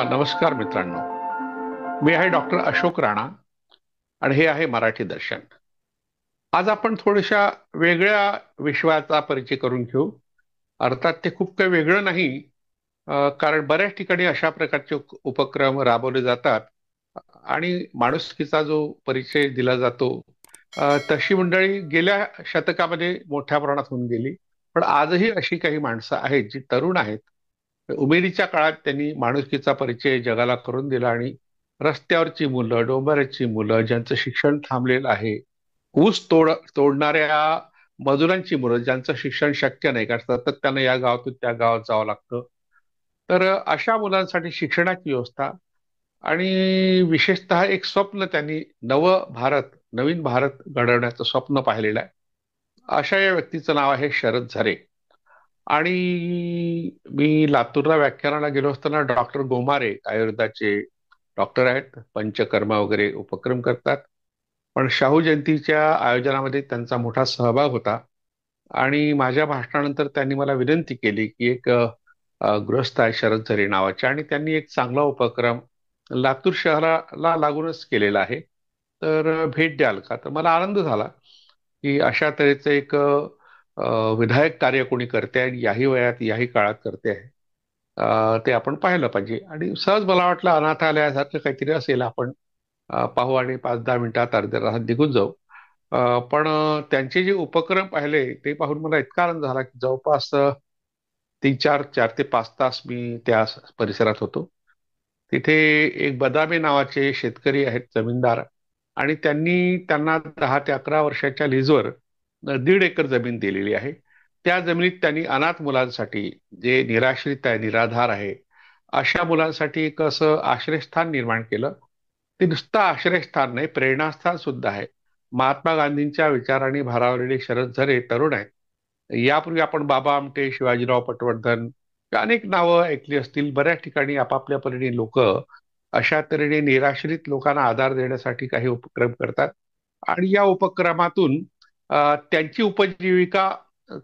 नमस्कार मित्रांनो. मी आहे डॉक्टर अशोक राणा आणि हे आहे मराठी दर्शन. आज आपण थोड्याशा वेगळ्या विषयाचा परिचय करून घेऊ. अर्थात ते खूप काही वेगळं नाही, कारण बऱ्याच ठिकाणी अशा प्रकारचे उपक्रम राबवले जातात आणि माणुसकीचा जो परिचय दिला जातो, तशी मंडळी गेल्या शतकामध्ये मोठ्या प्रमाणात होऊन गेली. पण आजही अशी काही माणसं आहेत जी तरुण आहेत. उमेदीच्या काळात त्यांनी माणुसकीचा परिचय जगाला करून दिला आणि रस्त्यावरची मुलं, डोंगराची मुलं, ज्यांचं शिक्षण थांबलेलं आहे, तोडणाऱ्या मजुरांची मुलं, ज्यांचं शिक्षण शक्य नाही, कारण सतत त्यांना या गावातून त्या गावात जावं लागतं. तर अशा मुलांसाठी शिक्षणाची व्यवस्था आणि विशेषतः एक स्वप्न त्यांनी नवीन भारत घडवण्याचं स्वप्न पाहिलेलं आहे. अशा या व्यक्तीचं नाव आहे शरद झरे. आणि मी लातूरला व्याख्यानाला गेलो असताना डॉक्टर गोमारे आयुर्वेदाचे डॉक्टर आहेत, पंचकर्मा वगैरे उपक्रम करतात. पण शाहू जयंतीच्या आयोजनामध्ये त्यांचा मोठा सहभाग होता आणि माझ्या भाषणानंतर त्यांनी मला विनंती केली की एक गृहस्थ आहे शरद झरे नावाचे, आणि त्यांनी एक चांगला उपक्रम लातूर शहराला लागूनच केलेला आहे. तर भेट द्याल का? तर मला आनंद झाला की अशा तऱ्हेचं एक विधायक कार्य कोणी करते आणि याही वयात याही काळात करते आहे. ते आपण पाहिलं पाहिजे. आणि सहज मला वाटलं अनाथालयासारखं काहीतरी असेल, आपण पाहू आणि 5-10 मिनिटात अर्ध्या तासात निघून जाऊ. पण त्यांचे जे उपक्रम पाहिले ते पाहून मला इतका आनंद झाला की जवळपास 4 ते 5 तास मी त्या परिसरात होतो. तिथे एक बदामे नावाचे शेतकरी आहेत, जमीनदार, आणि त्यांना 10 ते 11 वर्षाच्या लीजवर 1.5 एकर जमीन दिलेली आहे. त्या जमिनीत त्यांनी अनाथ मुलांसाठी, जे निराश्रित आहे, निराधार आहे, अशा मुलांसाठी एक असं आश्रयस्थान निर्माण केलं. ते नुसतं आश्रयस्थान नाही, प्रेरणास्थान सुद्धा आहे. महात्मा गांधींच्या विचारांनी भारावलेले शरद झरे तरुण आहेत. यापूर्वी आपण बाबा आमटे, शिवाजीराव पटवर्धन अनेक नावं ऐकली असतील. बऱ्याच ठिकाणी आपापल्या परीने लोक अशा तऱ्हेने निराश्रित लोकांना आधार देण्यासाठी काही उपक्रम करतात आणि या उपक्रमातून त्यांची उपजीविका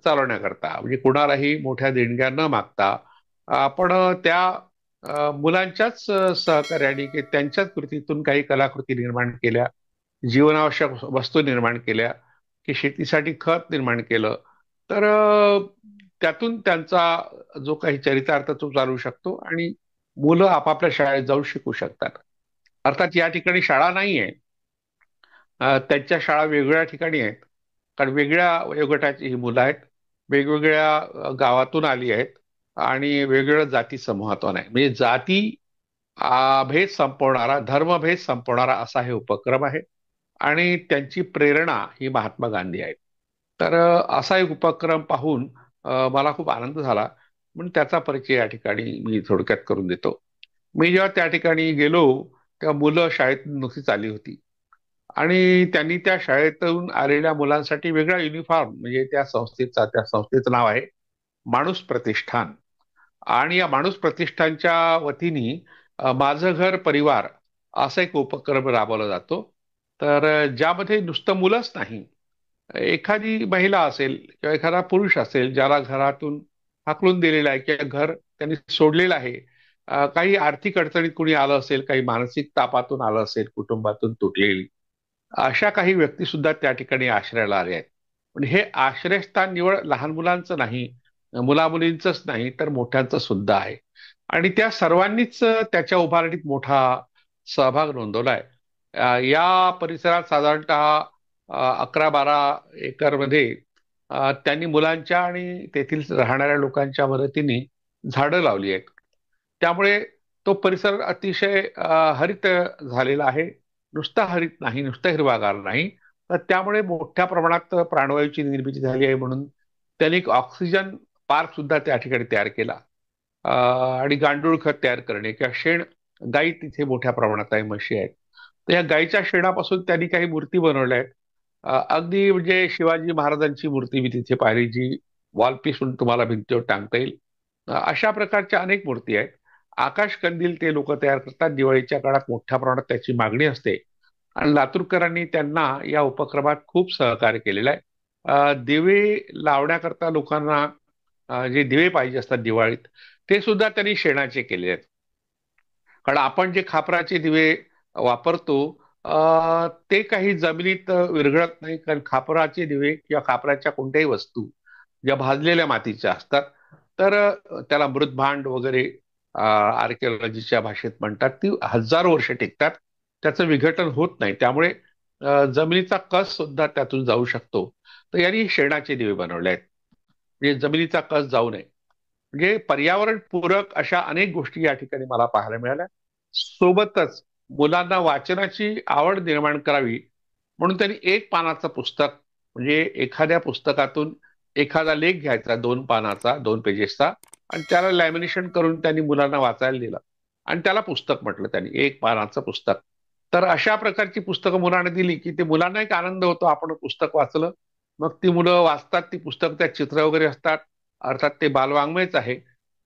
चालवण्याकरता, म्हणजे कुणालाही मोठ्या देणग्या न मागता आपण त्या मुलांच्याच सहकार्याने की त्यांच्याच कृतीतून काही कलाकृती निर्माण केल्या, जीवनावश्यक वस्तू निर्माण केल्या, की शेतीसाठी खत निर्माण केलं. तर त्यातून त्यांचा जो काही चरितार्थ तो चालू शकतो आणि मुलं आपापल्या शाळेत जाऊन शिकू शकतात. अर्थात या ठिकाणी शाळा नाही आहे, त्यांच्या शाळा वेगवेगळ्या ठिकाणी आहेत, कारण वेगळ्या वयोगटाची ही मुलं आहेत, वेगवेगळ्या गावातून आली आहेत आणि वेगवेगळ्या जाती समूहातून आहे. म्हणजे भेद संपवणारा, धर्मभेद संपवणारा असा हे उपक्रम आहे आणि त्यांची प्रेरणा ही महात्मा गांधी आहेत. तर असा एक उपक्रम पाहून मला खूप आनंद झाला, म्हणून त्याचा परिचय या ठिकाणी मी थोडक्यात करून देतो. मी जेव्हा त्या ठिकाणी गेलो तेव्हा मुलं शाळेत नुकतीच आली होती आणि त्यांनी त्या शाळेतून आलेल्या मुलांसाठी वेगळा युनिफॉर्म, म्हणजे त्या संस्थेचं नाव आहे माणूस प्रतिष्ठान. आणि या माणूस प्रतिष्ठानच्या वतीने माझं घर परिवार असा एक उपक्रम राबवला जातो. तर ज्यामध्ये नुसतं मुलंच नाही, एखादी महिला असेल किंवा एखादा पुरुष असेल ज्याला घरातून हाकलून दिलेलं आहे किंवा घर त्यांनी सोडलेलं आहे, काही आर्थिक अडचणीत कुणी आलं असेल, काही मानसिक तापातून आलं असेल, कुटुंबातून तुटलेली, अशा काही व्यक्ती सुद्धा त्या ठिकाणी आश्रयाला आल्या आहेत. पण हे आश्रयस्थान निवड लहान मुलांचं नाही, मुलामुलींचंच नाही, तर मोठ्यांचं सुद्धा आहे. आणि त्या सर्वांनीच त्याच्या उभारणीत मोठा सहभाग नोंदवलाय. या परिसरात साधारणतः 11-12 एकरमध्ये त्यांनी मुलांच्या आणि तेथील राहणाऱ्या लोकांच्या मदतीने झाडं लावली आहेत. त्यामुळे तो परिसर अतिशय हरित झालेला आहे. नुसता हरित नाही, नुसता हिरवागार नाही, तर त्यामुळे मोठ्या प्रमाणात प्राणवायूची निर्मिती झाली आहे. म्हणून त्यांनी एक ऑक्सिजन पार्क सुद्धा त्या ठिकाणी तयार केला. आणि गांडूळ खत तयार करणे किंवा शेण, गाई तिथे मोठ्या प्रमाणात आहे, म्हशी आहेत, तर या गाईच्या शेणापासून त्यांनी काही मूर्ती बनवल्या आहेत. अगदी म्हणजे शिवाजी महाराजांची मूर्ती मी तिथे पाहिली, जी वॉलपीस म्हणून तुम्हाला भिंतीवर टांगता येईल. अशा प्रकारच्या अनेक मूर्ती आहेत. आकाश कंदील ते लोक तयार करतात. दिवाळीच्या काळात मोठ्या प्रमाणात त्याची मागणी असते आणि लातूरकरांनी त्यांना या उपक्रमात खूप सहकार्य केलेलं आहे. दिवे लावण्याकरता लोकांना जे दिवे पाहिजे असतात दिवाळीत, ते सुद्धा त्यांनी शेणाचे केले आहेत. कारण आपण जे खापराचे दिवे वापरतो ते काही जमिनीत विरघळत नाही, कारण खापराचे दिवे किंवा खापराच्या कोणत्याही वस्तू ज्या भाजलेल्या मातीच्या असतात, तर त्याला मृदभांड वगैरे आर्किओलॉजीच्या भाषेत म्हणतात, ती हजारो वर्ष टिकतात. त्याचं विघटन होत नाही, त्यामुळे जमिनीचा कस सुद्धा त्यातून जाऊ शकतो. तर यांनी शेणाचे दिवे बनवले आहेत, म्हणजे जमिनीचा कस जाऊ नये. म्हणजे पर्यावरण पूरक अशा अनेक गोष्टी या ठिकाणी मला पाहायला मिळाल्या. सोबतच मुलांना वाचनाची आवड निर्माण करावी म्हणून त्यांनी एक पानाचं पुस्तक, म्हणजे एखाद्या पुस्तकातून एखादा लेख घ्यायचा 2 पानाचा, 2 पेजेसचा, आणि त्याला लॅमिनेशन करून त्यांनी मुलांना वाचायला दिलं आणि त्याला पुस्तक म्हटलं त्यांनी, 1 पानाचं पुस्तक. तर अशा प्रकारची पुस्तकं मुलांना दिली की ते मुलांना एक आनंद होतो, आपण पुस्तक वाचलं. मग ती मुलं वाचतात ती पुस्तक, त्यात चित्र वगैरे असतात, अर्थात ते बालवाङ्मयच आहे,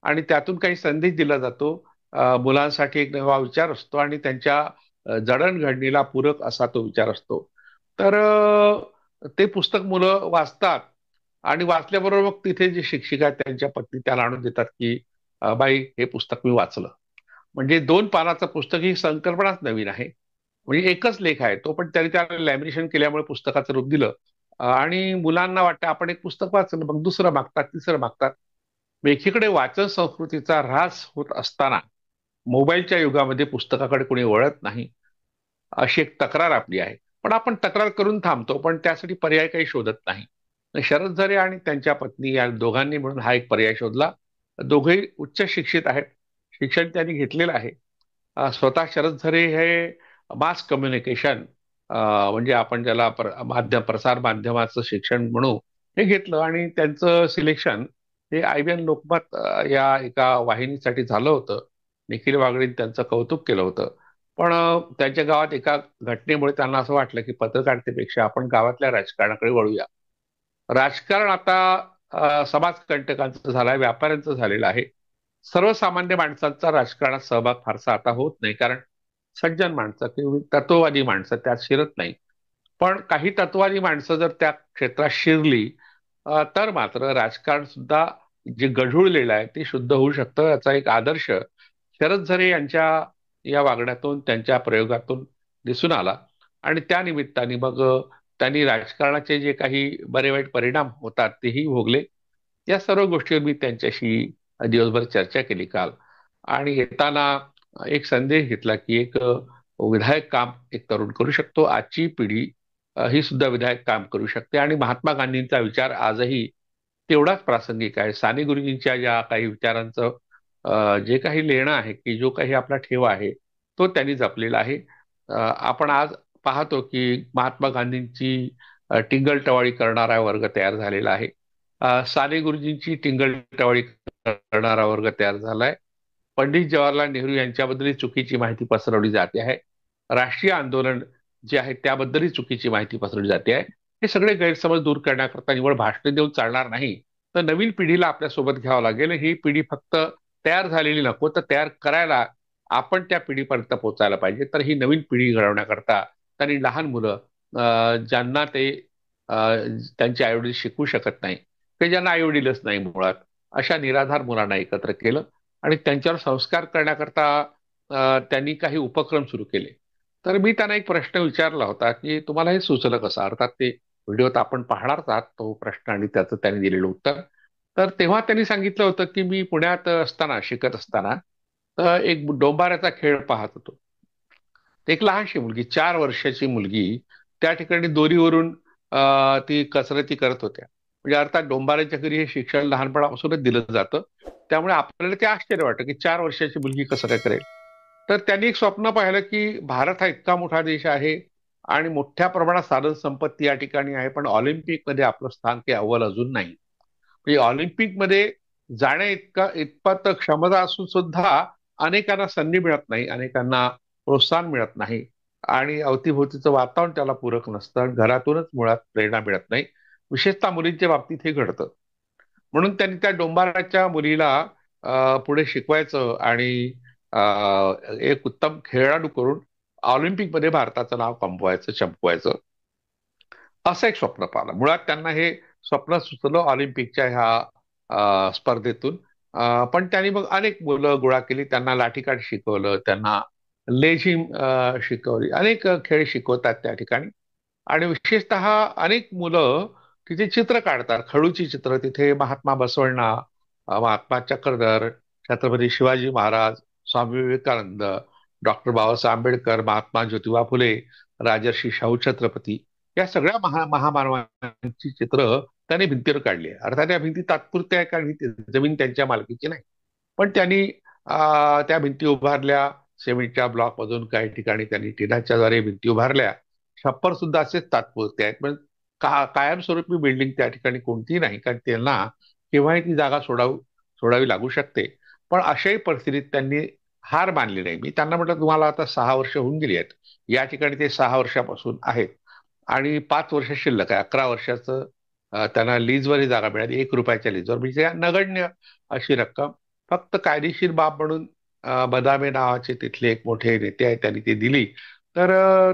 आणि त्यातून काही संदेश दिला जातो. मुलांसाठी एक नवा विचार असतो आणि त्यांच्या जडणघडणीला पूरक असा तो विचार असतो. तर ते पुस्तक मुलं वाचतात आणि वाचल्याबरोबर मग तिथे जे शिक्षिका आहेत त्यांच्या पत्नी त्याला आणून देतात की बाई, हे पुस्तक मी वाचलं. म्हणजे 2 पानाचं पुस्तक ही संकल्पनाच नवीन आहे. म्हणजे एकच लेख आहे तो, पण त्यांनी त्याला लॅमिनेशन केल्यामुळे पुस्तकाचं रूप दिलं. आणि मुलांना वाटतं आपण एक पुस्तक वाचलं, मग दुसरं मागतात, तिसरं मागतात. एकीकडे वाचन संस्कृतीचा ऱ्हास होत असताना मोबाईलच्या युगामध्ये पुस्तकाकडे कोणी वळत नाही, अशी एक तक्रार आपली आहे. पण आपण तक्रार करून थांबतो, पण त्यासाठी पर्याय काही शोधत नाही. शरद झरे आणि त्यांच्या पत्नी या दोघांनी मिळून हा एक पर्याय शोधला. दोघेही उच्च शिक्षित आहेत, शिक्षण त्यांनी घेतलेलं आहे. स्वतः शरद झरे हे मास कम्युनिकेशन, म्हणजे आपण ज्याला प्रसार माध्यमाचं शिक्षण म्हणू, हे घेतलं आणि त्यांचं सिलेक्शन हे IBN लोकमत या एका वाहिनीसाठी झालं होतं. निखिल वागडेंनी त्यांचं कौतुक केलं होतं. पण त्यांच्या गावात एका घटनेमुळे त्यांना असं वाटलं की पत्रकारितेपेक्षा आपण गावातल्या राजकारणाकडे वळूया. राजकारण आता समाजकंटकांचं झालंय, व्यापाऱ्यांचं झालेलं आहे. सर्वसामान्य माणसांचा राजकारणात सहभाग फारसा आता होत नाही, कारण सज्जन माणसं किंवा तत्ववादी माणसं त्यात शिरत नाही. पण काही तत्ववादी माणसं जर त्या क्षेत्रात शिरली तर मात्र राजकारण सुद्धा जे गढूळलेलं आहे ते शुद्ध होऊ शकतं. याचा एक आदर्श शरद झरे यांच्या या वागण्यातून, त्यांच्या प्रयोगातून दिसून आला. आणि त्या निमित्ताने मग त्यांनी राजकारणाचे जे काही बरे वाईट परिणाम होतात तेही भोगले. या सर्व गोष्टीवर मी त्यांच्याशी दिवसभर चर्चा केली काल. आणि येताना एक संदेश घेतला की एक विधायक काम एक तरुण करू शकतो. आजची पिढी ही सुद्धा विधायक काम करू शकते, आणि महात्मा गांधींचा विचार आजही तेवढाच प्रासंगिक आहे. साने गुरुजींच्या ज्या काही विचारांचं जे काही लेणं आहे, की जो काही आपला ठेवा आहे, तो त्यांनी जपलेला आहे. आपण आज पाहतो की महात्मा गांधींची टिंगलटवाळी करणारा वर्ग तयार झालेला आहे. साने गुरुजींची टिंगलटवाळी करणारा वर्ग तयार झालाय. पंडित जवाहरलाल नेहरू यांच्याबद्दल चुकीची माहिती पसरवली जाते आहे. राष्ट्रीय आंदोलन जे आहे त्याबद्दलही चुकीची माहिती पसरवली जाते आहे. हे सगळे गैरसमज दूर करण्याकरता निवड भाषणे देऊन चालणार नाही, तर नवीन पिढीला आपल्यासोबत घ्यावं लागेल. ही पिढी फक्त तयार झालेली नको, तर तयार करायला आपण त्या पिढीपर्यंत पोहोचायला पाहिजे. तर ही नवीन पिढी घडवण्याकरता त्यांनी लहान मुलं ज्यांना ते अ, त्यांचे आईवडील शिकवू शकत नाही, ते ज्यांना आईवडीलच नाही मुळात, अशा निराधार मुलांना एकत्र केलं आणि त्यांच्यावर संस्कार करण्याकरता त्यांनी काही उपक्रम सुरू केले. तर मी त्यांना एक प्रश्न विचारला होता की तुम्हाला हे सुचलं कसं, अर्थात ते व्हिडिओत आपण पाहणारच आहात तो प्रश्न आणि त्याचं त्यांनी दिलेलं उत्तर. तर तेव्हा त्यांनी सांगितलं होतं की मी पुण्यात असताना, शिकत असताना एक डोंबाऱ्याचा खेळ पाहत होतो. एक लहानशी मुलगी, 4 वर्षाची मुलगी, त्या ठिकाणी दोरीवरून ती कसरती करत होत्या. म्हणजे अर्थात डोंबाऱ्याच्या घरी हे शिक्षण लहानपणापासूनच दिलं जातं, त्यामुळे आपल्याला ते आश्चर्य वाटतं की 4 वर्षाची मुलगी कसं काय करेल. तर त्यांनी एक स्वप्न पाहिलं की भारत हा इतका मोठा देश आहे आणि मोठ्या प्रमाणात साधन संपत्ती या ठिकाणी आहे, पण ऑलिम्पिकमध्ये आपलं स्थान काही अव्वल अजून नाही. म्हणजे ऑलिम्पिकमध्ये जाण्या इतपत क्षमता असून सुद्धा अनेकांना संधी मिळत नाही, अनेकांना प्रोत्साहन मिळत नाही, आणि अवतीभोवतीचं वातावरण त्याला पूरक नसतं. घरातूनच मुळात प्रेरणा मिळत नाही. विशेषतः मुलींच्या बाबतीत हे घडतं. म्हणून त्यांनी त्या डोंबाराच्या मुलीला पुढे शिकवायचं आणि एक उत्तम खेळाडू करून ऑलिम्पिकमध्ये भारताचं नाव कमवायचं, चमकवायचं, असं एक स्वप्न पाहिलं. मुळात त्यांना हे स्वप्न सुचलं ऑलिम्पिकच्या ह्या स्पर्धेतून. पण त्यांनी मग अनेक मुलं गोळा केली, त्यांना लाठीकाठ शिकवलं, त्यांना लेझिम शिकवली, अनेक खेळ शिकवतात त्या ठिकाणी. आणि विशेषतः अनेक मुलं तिथे चित्र काढतात, खडूची चित्र. तिथे महात्मा बसवण्णा, महात्मा चक्रधर, छत्रपती शिवाजी महाराज, स्वामी विवेकानंद, डॉक्टर बाबासाहेब आंबेडकर, महात्मा ज्योतिबा फुले, राजर्षी शाहू छत्रपती, या सगळ्या महामानवांची चित्र त्याने भिंतीवर काढली आहे. अर्थात त्या भिंती तात्पुरत्या आहे, कारण ही जमीन त्यांच्या मालकीची नाही. पण त्यांनी त्या भिंती उभारल्या, सिमेंटच्या ब्लॉकमधून. काही ठिकाणी त्यांनी टिनाच्या द्वारे भिंती उभारल्या. छप्पर सुद्धा असेच तात्पुरते आहेत, पण कायमस्वरूपी बिल्डिंग त्या ठिकाणी कोणतीही नाही, कारण त्यांना केव्हाही ती जागा सोडावी लागू शकते. पण अशाही परिस्थितीत त्यांनी हार मानली नाही. मी त्यांना म्हटलं, तुम्हाला आता 6 वर्ष होऊन गेली आहेत, या ठिकाणी ते 6 वर्षापासून आहेत, आणि 5 वर्ष शिल्लक आहे. 11 वर्षाचं त्यांना लीजवर ही जागा मिळाली, 1 रुपयाच्या लीजवर, म्हणजे नगण्य अशी रक्कम. फक्त कायदेशीर बाब म्हणून बदामे नावाचे तिथले एक मोठे नेते आहेत, त्यांनी ती दिली. तर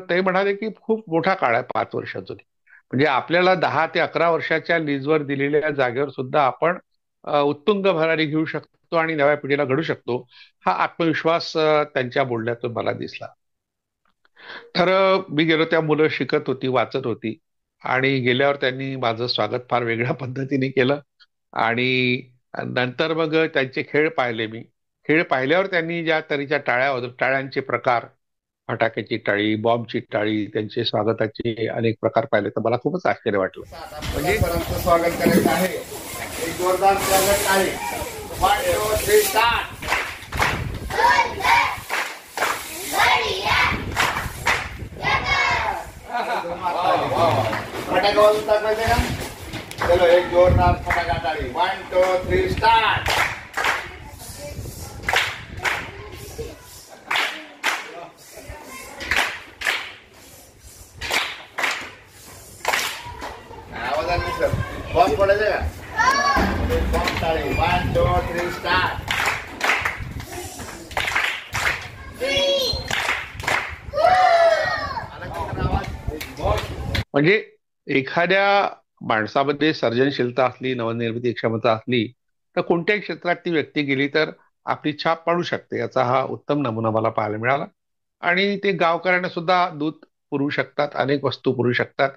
ते म्हणाले की खूप मोठा काळ आहे 5 वर्षाचा. म्हणजे आपल्याला 10 ते 11 वर्षाच्या लीजवर दिलेल्या जागेवर सुद्धा आपण उत्तुंग भरारी घेऊ शकतो आणि नव्या पिढीला घडू शकतो, हा आत्मविश्वास त्यांच्या बोलण्यातून मला दिसला. तर मी गेलो, त्या मुलं शिकत होती, वाचत होती, आणि गेल्यावर त्यांनी माझं स्वागत फार वेगळ्या पद्धतीने केलं. आणि नंतर मग त्यांचे खेळ पाहिले मी. खेळ पाहिल्यावर त्यांनी ज्या तऱ्हेच्या टाळ्या वाजवल्या, टाळ्यांचे प्रकार, फटाक्याची टाळी, बॉम्बची टाळी, त्यांचे स्वागताचे अनेक प्रकार पाहिले, तर मला खूपच आश्चर्य वाटलं. म्हणजे स्वागत करायचं आहे. एक जोरदार स्वागत आहे. 1 2 3 स्टार्ट. फटाका वाजून टाकायचे का? चलो, एक जोरदार फटाका टाळी. 1 2 3 स्टार्ट. आवाज सर बॉम्ब पडायचे का? बॉम्ब टाळी. 1 2 3 स्टार्ट. म्हणजे एखाद्या माणसामध्ये सर्जनशीलता असली, नवनिर्मिती क्षमता असली, तर कोणत्याही क्षेत्रात ती व्यक्ती गेली तर आपली छाप पाडू शकते. याचा हा उत्तम नमुना मला पाहायला मिळाला. आणि ते गावकऱ्यांना सुद्धा दूध पुरवू शकतात, अनेक वस्तू पुरवू शकतात,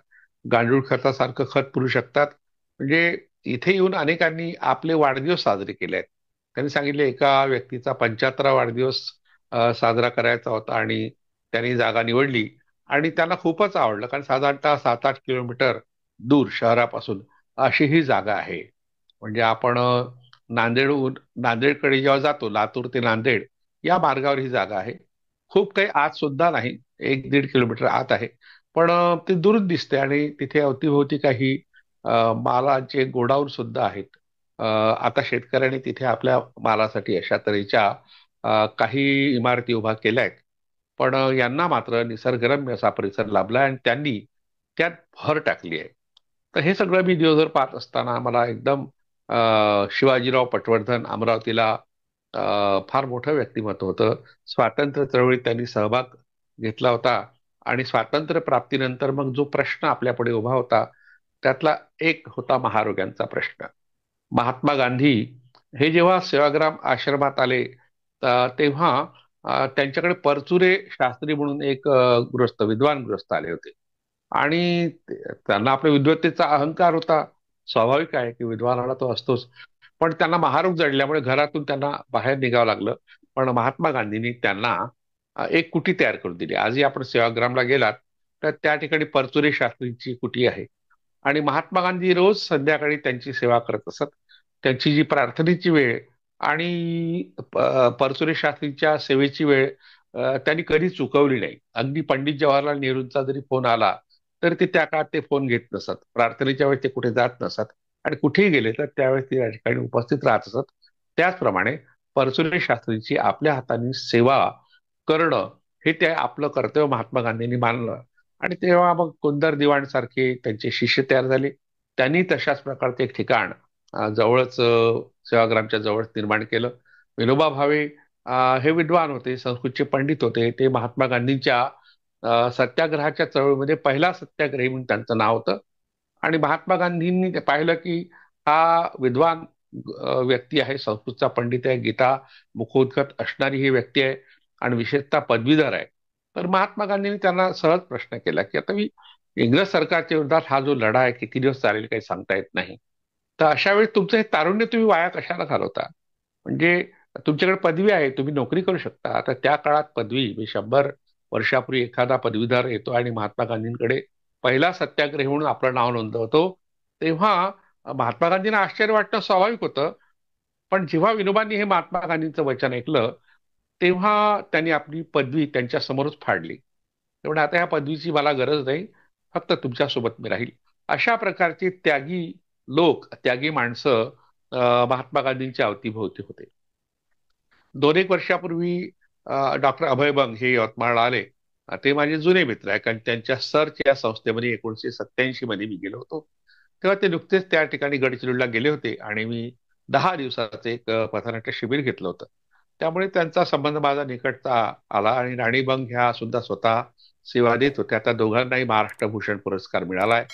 गांडूळ खतासारखं खत पुरवू शकतात. म्हणजे इथे येऊन अनेकांनी आपले वाढदिवस साजरे केले आहेत. त्यांनी सांगितले, एका व्यक्तीचा 75वा वाढदिवस साजरा करायचा होता, आणि त्यांनी जागा निवडली, आणि त्यांना खूपच आवडलं, कारण साधारणतः 7-8 किलोमीटर दूर शहरापासून अशी ही जागा आहे. म्हणजे आपण नांदेडहून नांदेडकडे जेव्हा जातो, लातूर ते नांदेड या मार्गावर ही जागा आहे. खूप काही आत सुद्धा नाही, 1-1.5 किलोमीटर आत आहे. पण ते दूरच दिसते, आणि तिथे अवतीभोवती काही मालाचे गोडाऊन सुद्धा आहेत. आता शेतकऱ्यांनी तिथे आपल्या मालासाठी अशा तऱ्हेच्या काही इमारती उभा केल्या आहेत. पण यांना मात्र निसर्गरम्य असा परिसर लाभला, आणि त्यांनी त्यात भर टाकली आहे. तर हे सगळं मी दिवसभर पाहत असताना मला एकदम शिवाजीराव पटवर्धन, अमरावतीला फार मोठं व्यक्तिमत्व होतं. स्वातंत्र्य चळवळीत त्यांनी सहभाग घेतला होता, आणि स्वातंत्र्य प्राप्तीनंतर मग जो प्रश्न आपल्यापुढे उभा होता, त्यातला एक होता महारोग्यांचा प्रश्न. महात्मा गांधी हे जेव्हा सेवाग्राम आश्रमात आले, तेव्हा त्यांच्याकडे परचुरे शास्त्री म्हणून एक गृहस्थ, विद्वान गृहस्थ आले होते. आणि त्यांना आपल्या विद्वत्तेचा अहंकार होता. स्वाभाविक आहे की विद्वानाला तो असतोच. पण त्यांना महारोग जडल्यामुळे घरातून त्यांना बाहेर निघावं लागलं. पण महात्मा गांधींनी त्यांना एक कुटी तयार करून दिली. आजही आपण सेवाग्रामला गेलात तर त्या ठिकाणी परचुरे शास्त्रींची कुटी आहे, आणि महात्मा गांधी रोज संध्याकाळी त्यांची सेवा करत असत. त्यांची जी प्रार्थनेची वेळ आणि परचुरे शास्त्रींच्या सेवेची वेळ त्यांनी कधी चुकवली नाही. अगदी पंडित जवाहरलाल नेहरूंचा जरी फोन आला तर ते त्या काळात ते फोन घेत नसत. प्रार्थनेच्या वेळेस ते कुठे जात नसत, आणि कुठेही गेले तर त्यावेळेस ते या ठिकाणी उपस्थित राहत असत. त्याचप्रमाणे परचुरे शास्त्रींची आपल्या हाताने सेवा करणं हे ते आपलं कर्तव्य महात्मा गांधींनी मानलं. आणि तेव्हा मग कुंदर दिवाण सारखे त्यांचे शिष्य तयार झाले. त्यांनी तशाच प्रकारचे एक ठिकाण जवळच, सेवाग्रामच्या जवळ निर्माण केलं. विनोबा भावे हे विद्वान होते, संस्कृतचे पंडित होते. ते महात्मा गांधींच्या सत्याग्रहाच्या चळवळीमध्ये पहिला सत्याग्रही म्हणून त्यांचं नाव होतं. आणि महात्मा गांधींनी ते पाहिलं की हा विद्वान व्यक्ती आहे, संस्कृतचा पंडित आहे, गीता मुखोद्गत असणारी ही व्यक्ती आहे आणि विशेषतः पदवीधर आहे. तर महात्मा गांधींनी त्यांना सहज प्रश्न केला की आता मी इंग्रज सरकारच्या विरोधात हा जो लढा आहे किती दिवस चालेल काही सांगता येत नाही. तर अशा वेळी तुमचं हे तारुण्य तुम्ही वाया कशाला घालवता? म्हणजे तुमच्याकडे पदवी आहे, तुम्ही नोकरी करू शकता. आता त्या काळात पदवी म्हणजे 100 वर्षापूर्वी एखादा पदवीधर येतो आणि महात्मा गांधींकडे पहिला सत्याग्रही म्हणून आपलं नाव नोंदवतो, तेव्हा महात्मा गांधींना आश्चर्य वाटणं स्वाभाविक होतं. पण जेव्हा विनोबांनी हे महात्मा गांधींचं वचन ऐकलं, तेव्हा त्यांनी आपली पदवी त्यांच्या समोरच फाडली. तेवढं आता ह्या पदवीची मला गरज नाही, फक्त तुमच्यासोबत मी राहील. अशा प्रकारचे त्यागी लोक, त्यागी माणसं महात्मा गांधींच्या अवतीभोवती होते. 2 एक वर्षापूर्वी डॉक्टर अभय बंग हे यवतमाळला आले. ते माझे जुने मित्र आहे, कारण त्यांच्या सर्च या संस्थेमध्ये 1987 मध्ये मी गेलो होतो. तेव्हा ते नुकतेच त्या ठिकाणी गडचिरोलीला गेले होते आणि मी 10 दिवसाचं एक पथनाट्य शिबिर घेतलं होतं. त्यामुळे त्यांचा संबंध माझा निकटचा आला आणि राणी बंग ह्या सुद्धा स्वतः सेवा देत होत्या. त्या दोघांनाही महाराष्ट्र भूषण पुरस्कार मिळालाय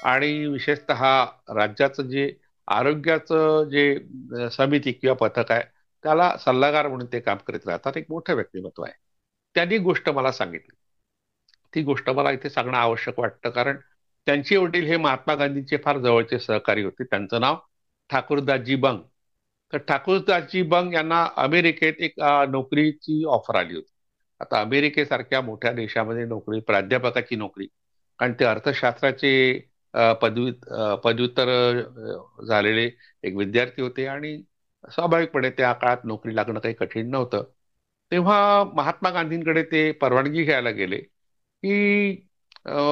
आणि विशेषतः राज्याचं जे आरोग्याचं जे समिती किंवा पथक आहे त्याला सल्लागार म्हणून ते काम करीत राहतात. एक मोठं व्यक्तिमत्व आहे. त्यांनी गोष्ट मला सांगितली. ती गोष्ट मला इथे सांगणं आवश्यक वाटतं, कारण त्यांचे वडील हे महात्मा गांधींचे फार जवळचे सहकारी होते. त्यांचं नाव ठाकूरदासजी बंग. तर ठाकूरदासजी बंग यांना अमेरिकेत एक नोकरीची ऑफर आली होती. आता अमेरिकेसारख्या मोठ्या देशामध्ये नोकरी, प्राध्यापकाची नोकरी, कारण ते अर्थशास्त्राचे पदव्युत्तर झालेले एक विद्यार्थी होते आणि स्वाभाविकपणे त्या काळात नोकरी लागणं काही कठीण नव्हतं. तेव्हा महात्मा गांधींकडे ते परवानगी घ्यायला गेले की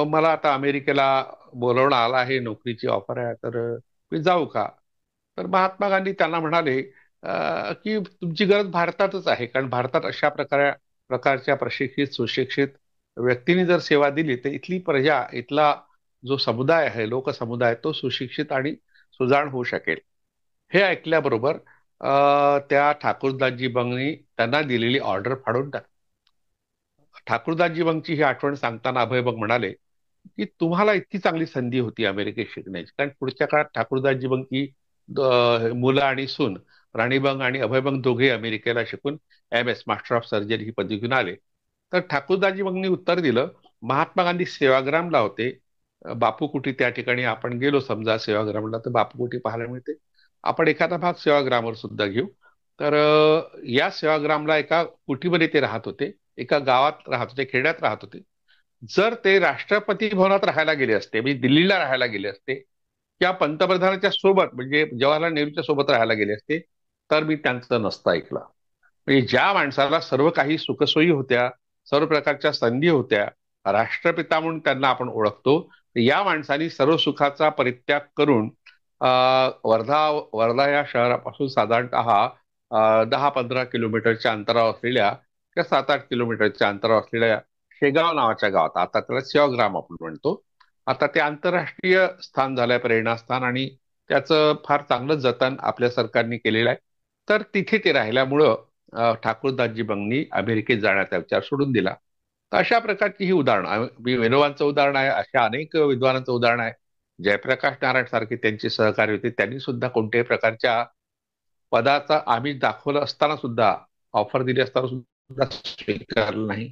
मला आता अमेरिकेला बोलवणं आलं आहे, नोकरीची ऑफर आहे, तर मी जाऊ का? तर महात्मा गांधी त्यांना म्हणाले की तुमची गरज भारतातच आहे, कारण भारतात अशा प्रकारच्या प्रशिक्षित सुशिक्षित व्यक्तींनी जर सेवा दिली तर इथली प्रजा, इथला जो समुदाय आहे, लोकसमुदाय, तो सुशिक्षित आणि सुजाण होऊ शकेल. हे ऐकल्याबरोबर त्या ठाकूरदासजी बंगनी त्यांना दिलेली ऑर्डर फाडून टाकली. ठाकूरदासजी बंगची ही आठवण सांगताना अभय बंग म्हणाले की तुम्हाला इतकी चांगली संधी होती अमेरिकेत शिकण्याची, कारण पुढच्या काळात ठाकूरदासजी बंग ही मुलं आणि सून राणी बंग आणि अभय बंग दोघे अमेरिकेला शिकून MS मास्टर ऑफ सर्जरी ही पदवी घेऊन आले. तर ठाकूरदासजी बंगनी उत्तर दिलं, महात्मा गांधी सेवाग्रामला होते. बापू कुटी त्या ठिकाणी आपण गेलो समजा सेवाग्रामला, तर बापू कुटी पाहायला मिळते. आपण एखादा भाग सेवाग्रामवर सुद्धा घेऊ. तर या सेवाग्रामला एका कुटीमध्ये ते राहत होते, एका गावात राहत होते, खेड्यात राहत होते. जर ते राष्ट्रपती भवनात राहायला गेले असते, म्हणजे दिल्लीला राहायला गेले असते किंवा पंतप्रधानाच्या सोबत म्हणजे जवाहरलाल नेहरूच्या सोबत राहायला गेले असते, तर मी त्यांचं नसतं ऐकलं. म्हणजे ज्या माणसाला सर्व काही सुखसोयी होत्या, सर्व प्रकारच्या संधी होत्या, राष्ट्रपिता म्हणून त्यांना आपण ओळखतो, या माणसाने सर्व सुखाचा परित्याग करून वर्धा वर्धा या शहरापासून साधारणतः 10-15 किलोमीटरच्या अंतरावर असलेल्या किंवा 7-8 किलोमीटरच्या अंतरावर असलेल्या शेगाव नावाच्या गावात, आता त्याला सेवाग्राम आपण म्हणतो, आता ते आंतरराष्ट्रीय स्थान झालंय, प्रेरणास्थान, आणि त्याचं फार चांगलं जतन आपल्या सरकारने केलेलं आहे. तर तिथे ते राहिल्यामुळं ठाकूरदासजी बंगनी अमेरिकेत जाण्याचा विचार सोडून दिला. तर अशा प्रकारची ही उदाहरणं, विनोबांचं उदाहरण आहे, अशा अनेक विद्वानांचं उदाहरण आहे. जयप्रकाश नारायण सारखे त्यांचे सहकारी होते, त्यांनी सुद्धा कोणत्याही प्रकारच्या पदाचा आम्ही दाखवलं असताना सुद्धा, ऑफर दिली असताना सुद्धा स्वीकारलं नाही.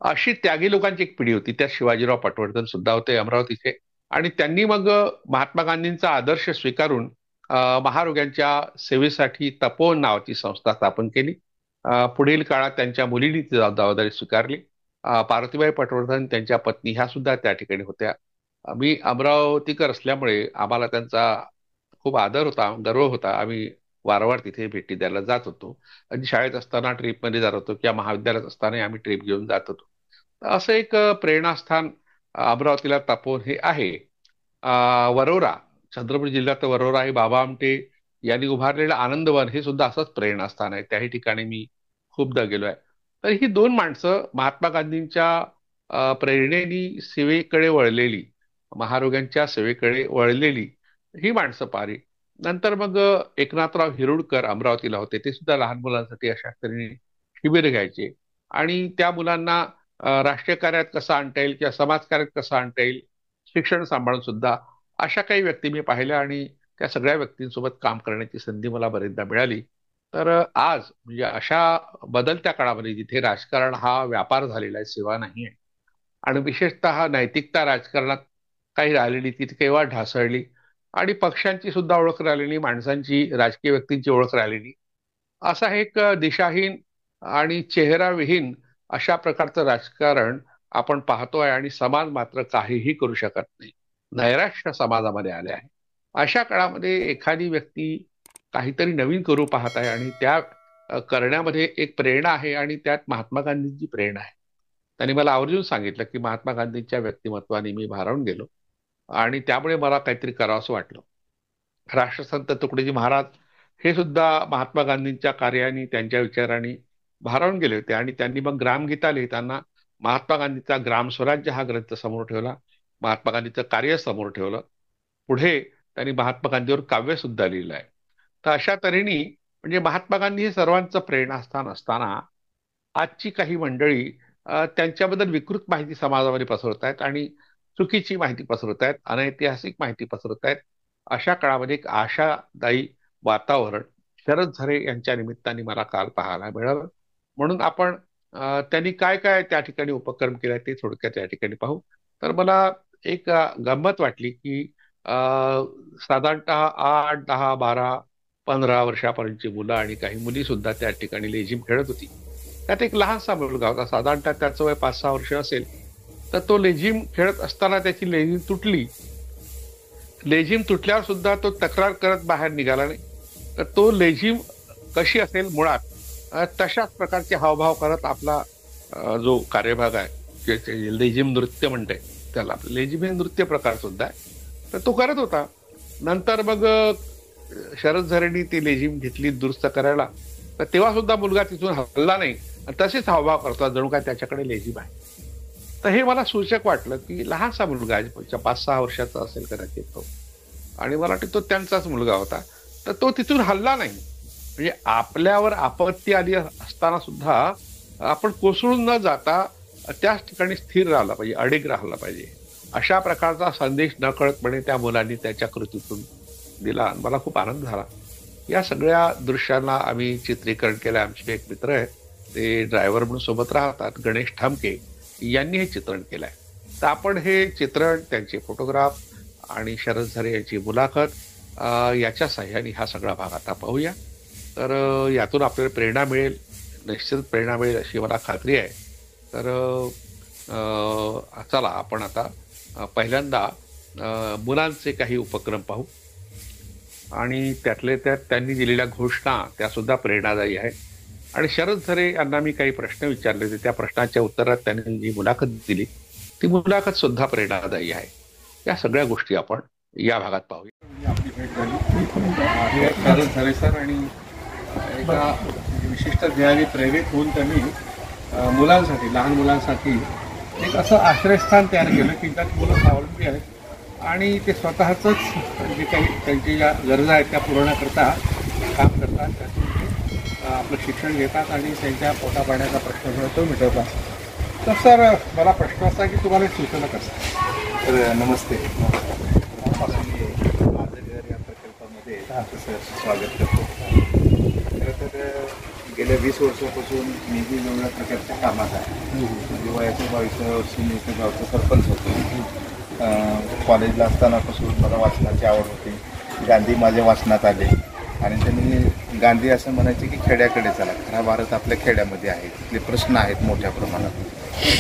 अशी त्यागी लोकांची एक पिढी होती. त्यात शिवाजीराव पटवर्धन सुद्धा होते अमरावतीचे, आणि त्यांनी मग महात्मा गांधींचा आदर्श स्वीकारून महारोग्यांच्या सेवेसाठी तपोवन नावाची संस्था स्थापन केली. पुढील काळात त्यांच्या मुलींनी ती जबाबदारी स्वीकारली. पार्वतीबाई पटवर्धन त्यांच्या पत्नी ह्या सुद्धा त्या ठिकाणी होत्या. मी अमरावतीकर असल्यामुळे आम्हाला त्यांचा खूप आदर होता, गर्व होता. आम्ही वारंवार तिथे भेटी द्यायला जात होतो. आणि शाळेत असताना ट्रिपमध्ये जात होतो किंवा महाविद्यालयात असताना आम्ही ट्रिप घेऊन जात होतो. असं एक प्रेरणास्थान अमरावतीला तपोवन हे आहे. वरोरा, चंद्रपूर जिल्ह्यात वरोरा हे बाबा आमटे यांनी उभारलेलं आनंदवन हे सुद्धा असंच प्रेरणास्थान आहे. त्याही ठिकाणी मी खूपदा गेलो आहे. तर ही दोन माणसं महात्मा गांधींच्या प्रेरणेनी सेवेकडे वळलेली, महारोग्यांच्या सेवेकडे वळलेली ही माणसं पारी. नंतर मग एकनाथराव हिरुडकर अमरावतीला होते. ते सुद्धा लहान मुलांसाठी अशा तऱ्हेने शिबिर घ्यायचे आणि त्या मुलांना राष्ट्रीय कार्यात कसं आणता येईल किंवा समाजकार्यात कसं आणता येईल, शिक्षण सांभाळून सुद्धा अशा काही व्यक्ती मी पाहिल्या आणि त्या सगळ्या व्यक्तींसोबत काम करण्याची संधी मला बरेचदा मिळाली. तर आज म्हणजे अशा बदलत्या काळामध्ये जिथे राजकारण हा व्यापार झालेला आहे, सेवा नाही आहे, आणि विशेषतः नैतिकता राजकारणात काही राहिलेली ती केव्हा ढासळली, आणि पक्षांची सुद्धा ओळख राहिलेली, माणसांची, राजकीय व्यक्तींची ओळख राहिलेली, असा एक दिशाहीन आणि चेहराविहीन अशा प्रकारचं राजकारण आपण पाहतोय, आणि समाज मात्र काहीही करू शकत नाही. नैराश्य समाजामध्ये आले आहे. अशा काळामध्ये एखादी व्यक्ती काहीतरी नवीन करू पाहत आहे, आणि त्या करण्यामध्ये एक प्रेरणा आहे, आणि त्यात महात्मा गांधींची प्रेरणा आहे. त्यांनी मला आवर्जून सांगितलं की महात्मा गांधींच्या व्यक्तिमत्वाने मी भारावून गेलो, आणि त्यामुळे मला काहीतरी करावंसं वाटलं. राष्ट्रसंत तुकडोजी महाराज हे सुद्धा महात्मा गांधींच्या कार्याने, त्यांच्या विचारांनी भारावून गेले होते, आणि त्यांनी मग ग्रामगीता लिहिताना महात्मा गांधीचा ग्राम स्वराज्य हा ग्रंथ समोर ठेवला, महात्मा गांधीचं कार्य समोर ठेवलं. पुढे त्यांनी महात्मा गांधीवर काव्य सुद्धा लिहिलं आहे. तर अशा तऱ्हेने म्हणजे महात्मा गांधी हे सर्वांचं प्रेरणास्थान असताना आजची काही मंडळी त्यांच्याबद्दल विकृत माहिती समाजामध्ये पसरवत आहेत, आणि चुकीची माहिती पसरवत आहेत, अनैतिहासिक माहिती पसरवत आहेत. अशा काळामध्ये एक आशादायी वातावरण शरद झरे यांच्या निमित्ताने मला काल पाहायला मिळालं. म्हणून आपण त्यांनी काय काय त्या ठिकाणी उपक्रम केला ते थोडक्यात या ठिकाणी पाहू. तर मला एक गंमत वाटली की साधारणतः 8, 10, 12, 15 वर्षापर्यंतची मुलं आणि काही मुली सुद्धा त्या ठिकाणी लेझिम खेळत होती. त्यात एक लहानसा मुलगा होता, साधारणतः त्याचं वय 5-6 वर्ष असेल. तर तो लेझिम खेळत असताना त्याची लेझिम तुटली. लेझिम तुटल्यावर सुद्धा तो तक्रार करत बाहेर निघाला नाही. तर तो लेझिम कशी असेल मुळात तशाच प्रकारचे हावभाव करत आपला जो कार्यभाग आहे, लेझिम नृत्य म्हणते त्याला, लेझिम हे नृत्य प्रकार सुद्धा आहे, तर तो करत होता. नंतर मग शरद झरेंनी ती लेझिम घेतली दुरुस्त करायला, तर तेव्हा सुद्धा मुलगा तिथून हलला नाही, तसेच हावभाव करतात जणू काय त्याच्याकडे लेझिम आहे. तर हे मला सूचक वाटलं की लहानसा मुलगा आहे, 5-6 वर्षाचा असेल कदाचित तो, आणि मला वाटतं तो त्यांचाच मुलगा होता. तर तो तिथून हलला नाही. म्हणजे आपल्यावर आपत्ती आली असताना सुद्धा आपण कोसळून न जाता त्याच ठिकाणी स्थिर राहिला पाहिजे, अडीग राहिला पाहिजे. अशा प्रकारचा संदेश नकळतपणे त्या मुलांनी त्याच्या कृतीतून दिला. मला खूप आनंद झाला. या सगळ्या दृश्यांना आम्ही चित्रीकरण केलं. आमचे एक मित्र आहेत, ते ड्रायव्हर म्हणून सोबत राहतात, गणेश ठामके यांनी हे चित्रण केलंय. तर आपण हे चित्रण, त्यांचे फोटोग्राफ आणि शरद झरे यांची मुलाखत याच्या साह्याने हा सगळा भाग आता पाहूया. तर यातून आपल्याला प्रेरणा मिळेल, निश्चित प्रेरणा मिळेल अशी मला खात्री आहे. तर चला आपण आता पहिल्यांदा मुलांचे काही उपक्रम पाहू, आणि त्यातले त्यात त्यांनी दिलेल्या घोषणा त्या सुद्धा प्रेरणादायी आहेत. आणि शरद झरे यांना मी काही प्रश्न विचारले होते, त्या प्रश्नाच्या उत्तरात त्यांनी जी मुलाखत दिली ती मुलाखत सुद्धा प्रेरणादायी आहे. या सगळ्या गोष्टी आपण या भागात पाहूया. आपली भेट झाली शरद झरे सर, आणि एका विशिष्ट ध्येयाने प्रेरित होऊन त्यांनी मुलांसाठी, लहान मुलांसाठी एक असं आश्रयस्थान तयार केलं की त्यात मुलं स्वावलंबी आहेत आणि ते स्वतःच जे काही त्यांची ज्या गरजा आहेत त्या पुरवण्याकरता काम करतात, त्यातून आपलं शिक्षण घेतात आणि त्यांच्या पोटापाण्याचा प्रश्न जो तो मिटवतात. तर सर, मला प्रश्न असा की तुम्हाला सुचलं कसं? तर नमस्ते. माझं घर या प्रकल्पामध्ये सर स्वागत करतो. खरं तर गेल्या 20 वर्षापासून मी जी वेगवेगळ्या प्रकारच्या कामात आहे. वयाच्या 22व्या वर्षी मी इथे गावचा सरपंच होतो. कॉलेजला असतानापासून मला वाचनाची आवड होती. गांधी माझ्या वाचनात आले आणि त्यांनी गांधी असं म्हणायचे की खेड्याकडे चला, खरा भारत आपल्या खेड्यामध्ये आहे, तिथले प्रश्न आहेत मोठ्या प्रमाणात,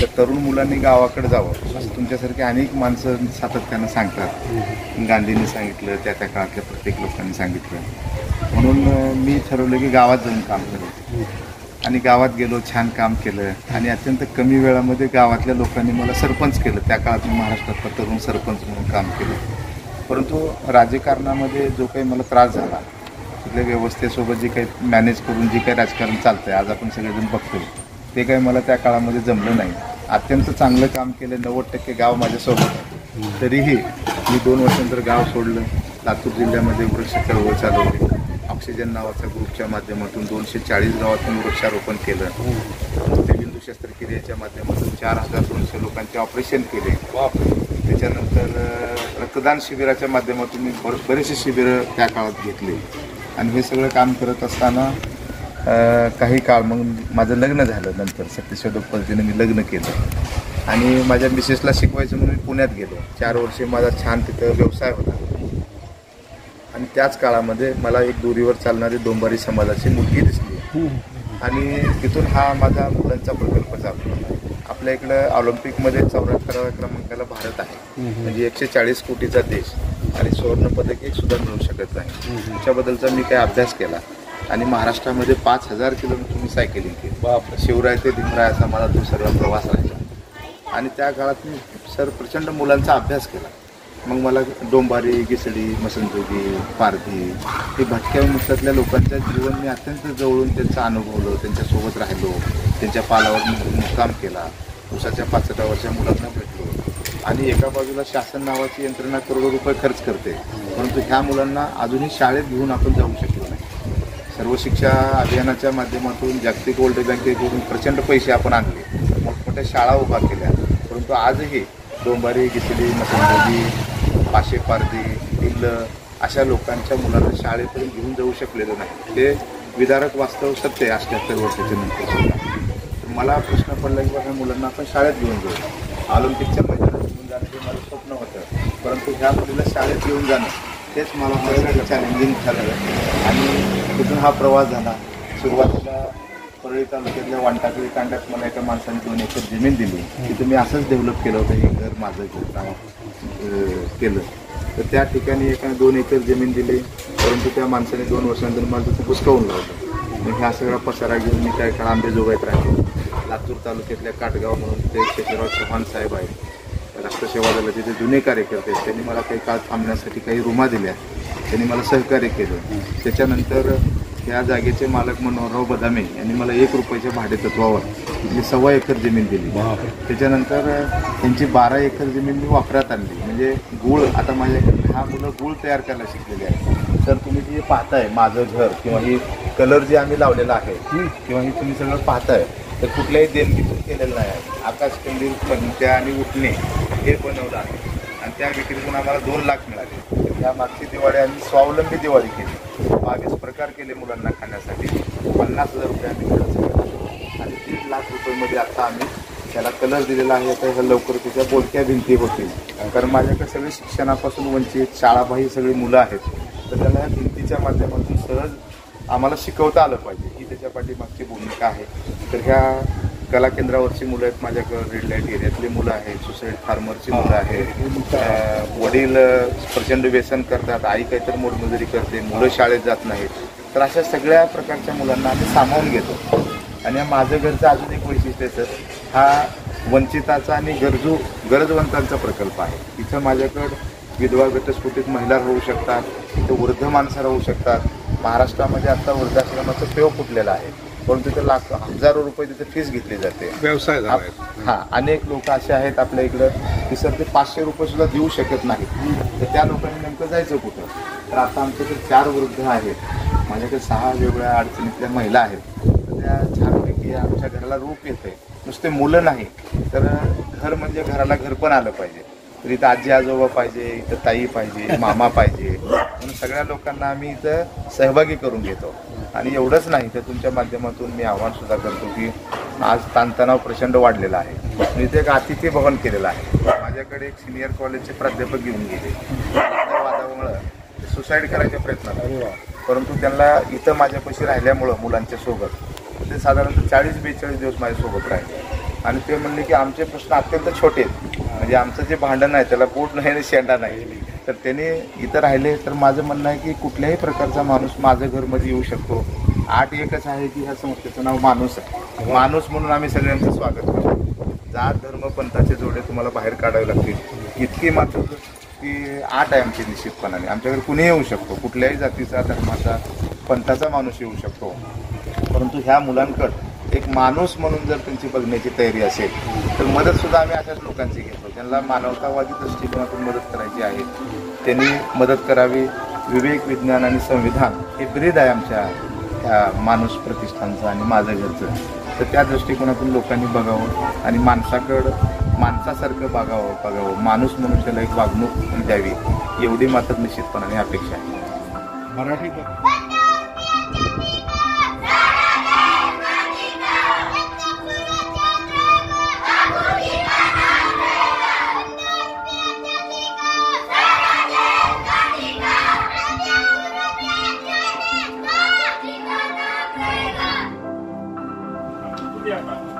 तर तरुण मुलांनी गावाकडे जावं असं तुमच्यासारखी अनेक माणसं सातत्यानं सांगतात. गांधींनी सांगितलं, त्या काळातल्या प्रत्येक लोकांनी सांगितलं. म्हणून मी ठरवलं की गावात जाऊन काम करायचं, आणि गावात गेलो, छान काम केलं, आणि अत्यंत कमी वेळामध्ये गावातल्या लोकांनी मला सरपंच केलं. त्या काळात मी महाराष्ट्रातला तरुण सरपंच म्हणून काम केलं. परंतु राजकारणामध्ये जो काही मला त्रास झाला, तिथल्या व्यवस्थेसोबत जे काही मॅनेज करून जे काही राजकारण चालतं आहे, आज आपण सगळेजण बघतोय, ते काही मला त्या काळामध्ये जमलं नाही. अत्यंत चांगलं काम केलं, 90% गाव माझ्यासोबत आहे. तरीही मी 2 वर्षानंतर गाव सोडलं. लातूर जिल्ह्यामध्ये वृक्ष चळवळ चालवली. ऑक्सिजन नावाच्या ग्रुपच्या माध्यमातून 240 गावातून वृक्षारोपण केलं. बिंदू शस्त्रक्रियेच्या माध्यमातून 4200 लोकांचे ऑपरेशन केले. त्याच्यानंतर रक्तदान शिबिराच्या माध्यमातून मी बरेचसे शिबिरं त्या काळात घेतले आणि हे सगळं काम करत असताना काही काळ मग माझं लग्न झालं. नंतर सत्यशोधक पद्धतीने मी लग्न केलं आणि माझ्या मिसेसला शिकवायचं म्हणून मी पुण्यात गेलो. 4 वर्षे माझा छान तिथं व्यवसाय होता आणि त्याच काळामध्ये मला एक दोरीवर चालणारी डोंबारी समाजाची मुलगी दिसली आणि तिथून हा माझा मुलांचा प्रकल्प चालू. आपल्या इकडं ऑलिम्पिकमध्ये 74व्या क्रमांकाला भारत आहे, म्हणजे 140 कोटीचा देश आणि सुवर्णपदक एक सुद्धा मिळू शकत नाही. त्याच्याबद्दलचा मी काही अभ्यास केला आणि महाराष्ट्रामध्ये 5000 किलोमीटर मी सायकलिंग केली. शिवराय ते धिमराय असा मला तो सगळा प्रवास राहिला आणि त्या काळात मी प्रचंड मुलांचा अभ्यास केला. मग मला डोंबारी, गिसडी, मसंजोगी, पारधी हे भटक्या विमुक्तातल्या लोकांचं जीवन मी अत्यंत जवळून त्यांचं अनुभवलं, त्यांच्यासोबत राहिलो, त्यांच्या पालावर मुक्काम केला, उसाच्या 65 मुलांना भेटलो आणि एका बाजूला शासन नावाची यंत्रणा करोडो रुपये खर्च करते, परंतु ह्या मुलांना अजूनही शाळेत घेऊन आपण जाऊ शकलो नाही. सर्व शिक्षा अभियानाच्या माध्यमातून जागतिक वर्ल्ड बँकेकडून प्रचंड पैसे आपण आणले, मोठमोठ्या शाळा उभा केल्या, परंतु आजही डोंबारी, गिसडी, मसंजोगी, पाशे, पारधी, इल्ल अशा लोकांच्या मुलांना शाळेपर्यंत घेऊन जाऊ शकलेलं नाही. ते विदारक वास्तव सत्य आहे 78 वर्षाच्या नंतर सुद्धा. मला प्रश्न पडला की ह्या मुलांना आपण शाळेत घेऊन जाऊ. ऑलिम्पिकच्या मैदानात घेऊन जाणं हे माझं स्वप्न होतं, परंतु ह्या मुलीला शाळेत घेऊन जाणं तेच मला माझं चॅलेंजिंग ठरलं आणि तिथून हा प्रवास झाला. सुरुवातीला परळी तालुक्यातल्या वांटाकळी कांड्यात मला एका माणसाने 2 एकर जमीन दिली. तिथं मी असंच डेव्हलप केलं होतं, हे घर माझं घर केलं. तर त्या ठिकाणी एका 2 एकर जमीन दिली, परंतु त्या माणसाने 2 वर्षानंतर मला तिथं हुसकावून लावलं. मग ह्या सगळा पसारा घेऊन मी काही काळ आंबेजोगाईत राहिलो. लातूर तालुक्यातल्या काटगाव म्हणून ते शेषराव चव्हाण साहेब आहेत, राष्ट्रसेवा दलाचे ते जुने कार्यकर्ते आहेत. त्यांनी मला काही काळ थांबण्यासाठी काही रूमा दिल्या, त्यांनी मला सहकार्य केलं. त्याच्यानंतर त्या जागेचे मालक मनोहरराव बदामे यांनी मला 1 रुपयाच्या भाडेतत्वावर तिथली 1.25 एकर जमीन दिली. त्याच्यानंतर त्यांची 12 एकर जमीन मी वापरात आणली. म्हणजे गूळ, आता माझ्याकडे 10 मुलं गूळ तयार करायला शिकलेली आहे. तर तुम्ही जे पाहताय माझं घर किंवा ही कलर जे आम्ही लावलेला आहे किंवा हे तुम्ही सगळं पाहताय तर कुठल्याही देणगीतून केलेलं नाही आहे. आकाशकंदील, पंत्या आणि उठणे हे बनवलं आहे आणि त्या विक्रीतून आम्हाला 2 लाख मिळाले. त्या मागची दिवाळी आम्ही स्वावलंबी दिवाळी केली. 22 प्रकार केले मुलांना खाण्यासाठी. 50,000 रुपये आम्ही खर्च केला आणि 3 लाख रुपयेमध्ये आता आम्ही त्याला कलर दिलेला आहे. तर लवकर त्याच्या बोलक्या भिंती होतील, कारण माझ्याकडे सगळे शिक्षणापासून वंचित, शाळाबाह्य सगळी मुलं आहेत. तर त्याला ह्या भिंतीच्या माध्यमातून सहज आम्हाला शिकवता आलं पाहिजे, ही त्याच्या पाठीमागची भूमिका आहे. तर ह्या कला केंद्रावरची मुलं आहेत, माझ्याकडे रेड लाईट एरियातली मुलं आहेत, सुसाईड फार्मरची मुलं आहेत. वडील प्रचंड व्यसन करतात, आई काहीतरी मोलमजुरी करते, मुलं शाळेत जात नाहीत. तर अशा सगळ्या प्रकारच्या मुलांना आम्ही सामावून घेतो. आणि माझं घरचं अजून एक वैशिष्ट्य आहे, तर हा वंचिताचा आणि गरजवंतांचा प्रकल्प आहे. इथं माझ्याकडं विधवा घटस्फोटित महिला राहू शकतात, इथं वृद्ध माणसं राहू शकतात. महाराष्ट्रामध्ये आता वृद्धाश्रमाचं पेव फुटलेलं आहे, परंतु तिथं हजारो रुपये तिथे फीस घेतली जाते. व्यवसाय हां, अनेक लोक असे आहेत आपल्या इकडं की सर ते 500 रुपये सुद्धा देऊ शकत नाहीत. तर त्या लोकांनी नेमकं जायचं कुठं? तर आता आमच्याकडे 4 वृद्ध आहेत, माझ्याकडे 6 वेगवेगळ्या अडचणीतल्या महिला आहेत. तर त्या छानपैकी आमच्या घराला रूप येतं आहे. नुसते मुलं नाही तर घर म्हणजे घराला घर पण आलं पाहिजे. तर इथं आजी आजोबा पाहिजे, इथं ताई पाहिजे, मामा पाहिजे, म्हणून सगळ्या लोकांना आम्ही इथं सहभागी करून घेतो. आणि एवढंच नाही तर तुमच्या माध्यमातून मी आव्हान सुद्धा करतो की आज ताणतणाव प्रचंड वाढलेला आहे. मी इथे एक अतिथी भवन केलेलं आहे. माझ्याकडे एक सिनियर कॉलेजचे प्राध्यापक घेऊन गेले, त्या वादामुळं सुसाईड करायच्या प्रयत्नात, परंतु त्यांना इथं माझ्यापाशी राहिल्यामुळं मुलांच्या सोबत ते साधारणतः 40-42 दिवस माझ्यासोबत राहिले. आणि ते म्हणले की आमचे प्रश्न अत्यंत छोटे आहेत, म्हणजे आमचं जे भांडण आहे त्याला बोट नाही आणि शेंडा नाही. तर त्यांनी इथं राहिले. तर माझं म्हणणं आहे की कुठल्याही प्रकारचा माणूस माझं घरमध्ये येऊ शकतो. 8 एकच आहे की ह्या संस्थेचं नाव माणूस आहे. माणूस म्हणून आम्ही सगळ्यांचं स्वागत करतो. जात धर्म पंथाचे जोडे तुम्हाला बाहेर काढावे लागतील, इतकी मात्र की 8 आहे आमची निश्चितपणाने. आमच्याकडे कुणीही येऊ शकतो, कुठल्याही जातीचा, धर्माचा, पंथाचा माणूस येऊ शकतो. परंतु ह्या मुलांकडं एक माणूस म्हणून जर त्यांची बघण्याची तयारी असेल तर मदतसुद्धा आम्ही अशाच लोकांची घेतो, ज्यांना मानवतावादी दृष्टिकोनातून मदत करायची आहे. त्यांनी मदत करावी. विवेक, विज्ञान आणि संविधान हे ब्रीद आहे आमच्या ह्या माणूस प्रतिष्ठानचं आणि माझं घरचं. तर त्या दृष्टिकोनातून लोकांनी बघावं आणि माणसासारखं बघावं, माणूस म्हणून त्याला एक वागणूक द्यावी, एवढी मात्र निश्चितपणाने अपेक्षा आहे. मराठी Yeah.